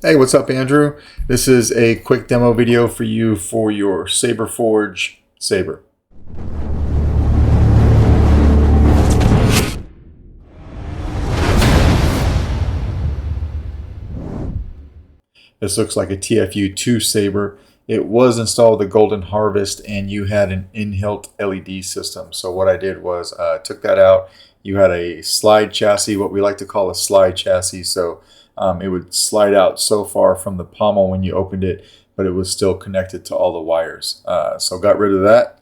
Hey, what's up, Andrew? This is a quick demo video for you for your Saberforge Saber. This looks like a TFU 2 Saber. It was installed with a Golden Harvest and you had an in-hilt LED system. So what I did was took that out. You had a slide chassis, what we like to call a slide chassis. So it would slide out so far from the pommel when you opened it, but it was still connected to all the wires. So got rid of that.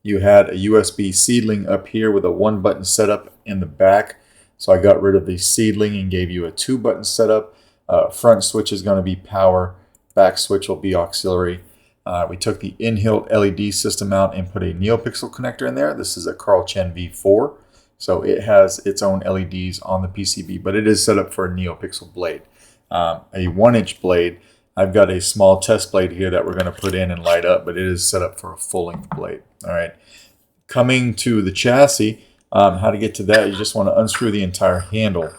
You had a USB seedling up here with a 1-button setup in the back. So I got rid of the seedling and gave you a 2-button setup. Front switch is going to be power. Back switch will be auxiliary. We took the in-hilt LED system out and put a Neopixel connector in there. This is a Carl Chen V4. So it has its own LEDs on the PCB, but it is set up for a Neopixel blade. A 1-inch blade. I've got a small test blade here that we're going to put in and light up, but it is set up for a full-length blade. All right. Coming to the chassis, how to get to that, you just want to unscrew the entire handle.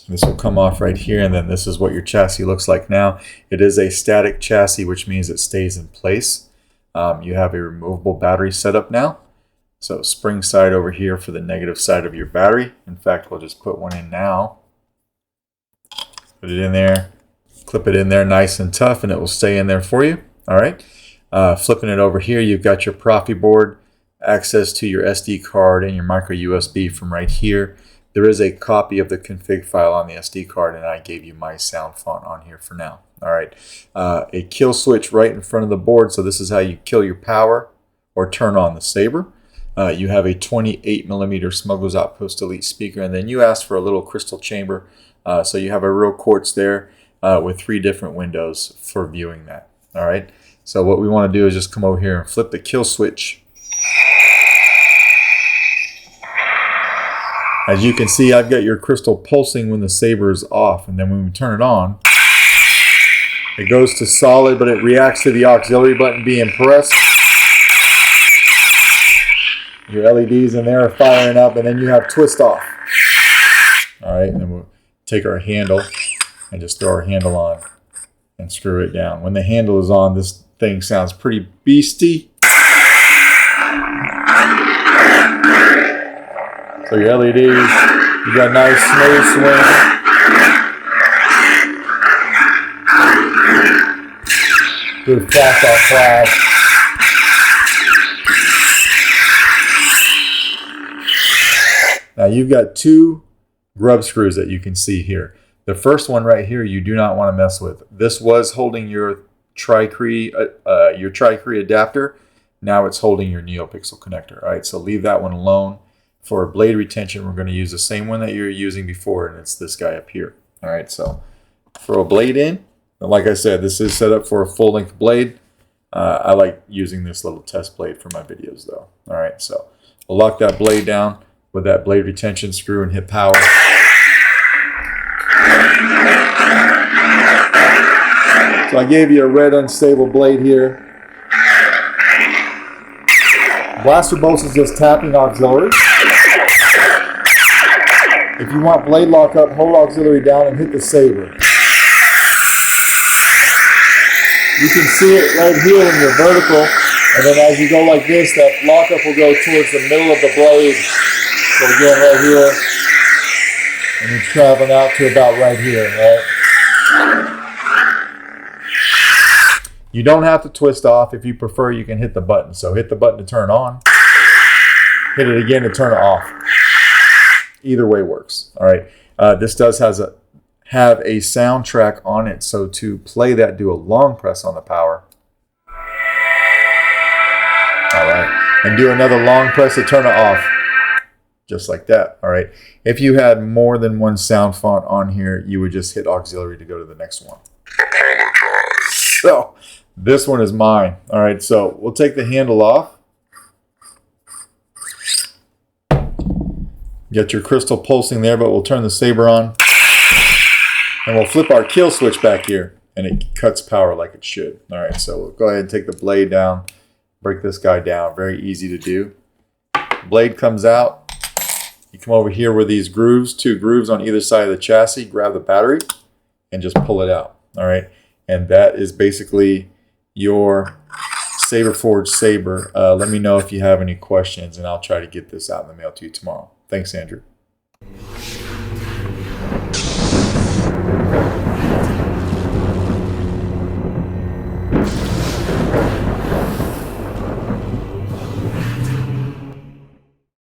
This will come off right here, and then this is what your chassis looks like now. It is a static chassis, which means it stays in place. You have a removable battery setup now. So spring side over here for the negative side of your battery. In fact, we'll just put one in now. Put it in there, clip it in there nice and tough, and it will stay in there for you. All right. Flipping it over here, you've got your Proffie board, access to your SD card and your micro USB from right here. There is a copy of the config file on the SD card, and I gave you my sound font on here for now. All right. A kill switch right in front of the board. So this is how you kill your power or turn on the Saber. You have a 28mm Smuggler's Outpost Elite speaker, and then you asked for a little crystal chamber. So you have a real quartz there with 3 different windows for viewing that. All right. So what we want to do is just come over here and flip the kill switch. As you can see, I've got your crystal pulsing when the Saber is off, and then when we turn it on, it goes to solid, but it reacts to the auxiliary button being pressed. Your LEDs in there are firing up, and then you have twist off. All right, and then we'll take our handle and just throw our handle on and screw it down. When the handle is on, this thing sounds pretty beastie. So your LEDs, you got a nice smooth swing. Good flash off flash. Now you've got 2 grub screws that you can see here. The first one right here you do not want to mess with. This was holding your Tricree adapter. Now it's holding your Neopixel connector. All right, so leave that one alone. For blade retention, we're going to use the same one that you were using before, and it's this guy up here. All right, so throw a blade in. And like I said, this is set up for a full-length blade. I like using this little test blade for my videos, though. All right, so we'll lock that blade down with that blade retention screw and hit power. So I gave you a red unstable blade here. Blaster bolts is just tapping auxiliary. If you want blade lock up, hold auxiliary down and hit the Saber. You can see it right here when you're vertical, and then as you go like this, that lockup will go towards the middle of the blade. So again, right here, and it's traveling out to about right here, right? You don't have to twist off. If you prefer, you can hit the button. So hit the button to turn on. Hit it again to turn it off. Either way works. All right. This does have a soundtrack on it. So to play that, do a long press on the power. All right. And do another long press to turn it off. Just like that. All right. If you had more than one sound font on here, you would just hit auxiliary to go to the next one. So this one is mine. All right. So we'll take the handle off. Get your crystal pulsing there, but we'll turn the Saber on. And we'll flip our kill switch back here, and it cuts power like it should. All right, so we'll go ahead and take the blade down, break this guy down. Very easy to do. Blade comes out. You come over here where these grooves, 2 grooves on either side of the chassis, grab the battery, and just pull it out. All right. And that is basically your Saberforge saber. Let me know if you have any questions, and I'll try to get this out in the mail to you tomorrow. Thanks, Andrew.